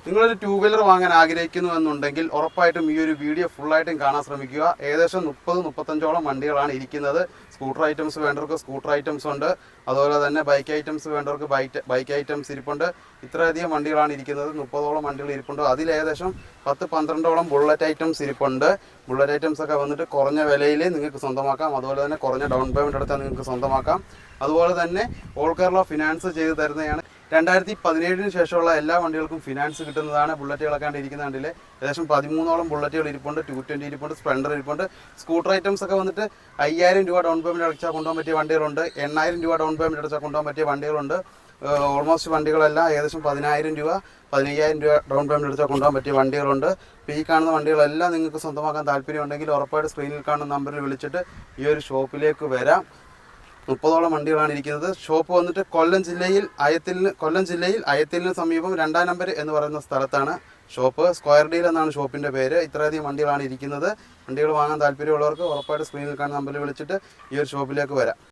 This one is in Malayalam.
നിങ്ങളൊരു ടൂ വീലർ വാങ്ങാൻ ആഗ്രഹിക്കുന്നു എന്നുണ്ടെങ്കിൽ ഉറപ്പായിട്ടും ഈ ഒരു വീഡിയോ ഫുള്ളായിട്ടും കാണാൻ ശ്രമിക്കുക. ഏകദേശം 30-35ഓളം വണ്ടികളാണ് ഇരിക്കുന്നത്. സ്കൂട്ടർ ഐറ്റംസ് വേണ്ടവർക്ക് സ്കൂട്ടർ ഐറ്റംസ് ഉണ്ട്, അതുപോലെ തന്നെ ബൈക്ക് ഐറ്റംസ് വേണ്ടവർക്ക് ബൈക്ക് ഐറ്റംസ് ഇരിപ്പുണ്ട്. ഇത്രയധികം വണ്ടികളാണ് ഇരിക്കുന്നത്. 30ഓളം വണ്ടികൾ ഇരിപ്പുണ്ട്. അതിൽ ഏകദേശം 10-12ഓളം ബുള്ളറ്റ് ഐറ്റംസ് ഇരിപ്പുണ്ട്. ബുള്ളറ്റ് ഐറ്റംസ് ഒക്കെ വന്നിട്ട് കുറഞ്ഞ വിലയിൽ നിങ്ങൾക്ക് സ്വന്തമാക്കാം. അതുപോലെ തന്നെ കുറഞ്ഞ ഡൗൺ പേയ്മെൻറ്റ് എടുത്താൽ നിങ്ങൾക്ക് സ്വന്തമാക്കാം. അതുപോലെ തന്നെ ഓൾ കേരള ഫിനാൻസ് ചെയ്ത് തരുന്നതാണ്. 2017 ശേഷമുള്ള എല്ലാ വണ്ടികൾക്കും ഫിനാൻസ് കിട്ടുന്നതാണ്. ബുള്ളറ്റുകളൊക്കെ ഇരിക്കുന്ന കണ്ടില്ലേ, ഏകദേശം 13ഓളം ബുള്ളറ്റുകൾ ഇരിപ്പുണ്ട്, 220 ഇരിപ്പുണ്ട്, സ്പ്ലെൻഡർ ഇരിപ്പുണ്ട്. സ്കൂട്ടർ ഐറ്റംസ് ഒക്കെ വന്നിട്ട് 5000 രൂപ ഡൗൺ പേയ്മെൻറ്റ് അടച്ചാൽ കൊണ്ടുപോകാൻ പറ്റിയ വണ്ടികളുണ്ട്, 8000 രൂപ ഡൗൺ പേയ്മെൻറ്റ് അടച്ചാൽ കൊണ്ടുപോകാൻ പറ്റിയ വണ്ടികളുണ്ട്. ഓൾമോസ്റ്റ് വണ്ടികളെല്ലാം ഏകദേശം 10000 രൂപ 15000 രൂപ ഡൗൺ പേയ്മെൻറ്റ് അടച്ചാൽ കൊണ്ടുപോകാൻ പറ്റിയ വണ്ടികളുണ്ട്. അപ്പോൾ ഈ കാണുന്ന വണ്ടികളെല്ലാം നിങ്ങൾക്ക് സ്വന്തമാക്കാൻ താല്പര്യമുണ്ടെങ്കിൽ ഉറപ്പായിട്ട് സ്ക്രീനിൽ കാണുന്ന നമ്പറിൽ വിളിച്ചിട്ട് ഈ ഒരു ഷോപ്പിലേക്ക് വരാം. 30ഓളം വണ്ടികളാണ് ഇരിക്കുന്നത്. ഷോപ്പ് വന്നിട്ട് കൊല്ലം ജില്ലയിൽ അയത്തിലിന് സമീപം 2-ാം നമ്പർ എന്ന് പറയുന്ന സ്ഥലത്താണ് ഷോപ്പ്. സ്ക്വയർ ഡീൽ എന്നാണ് ഷോപ്പിൻ്റെ പേര്. ഇത്രയധികം വണ്ടികളാണ് ഇരിക്കുന്നത്. വണ്ടികൾ വാങ്ങാൻ താല്പര്യമുള്ളവർക്ക് ഉറപ്പായിട്ട് സ്ക്രീനിൽ കാണുന്ന നമ്പറിൽ വിളിച്ചിട്ട് ഈ ഒരു ഷോപ്പിലേക്ക് വരാം.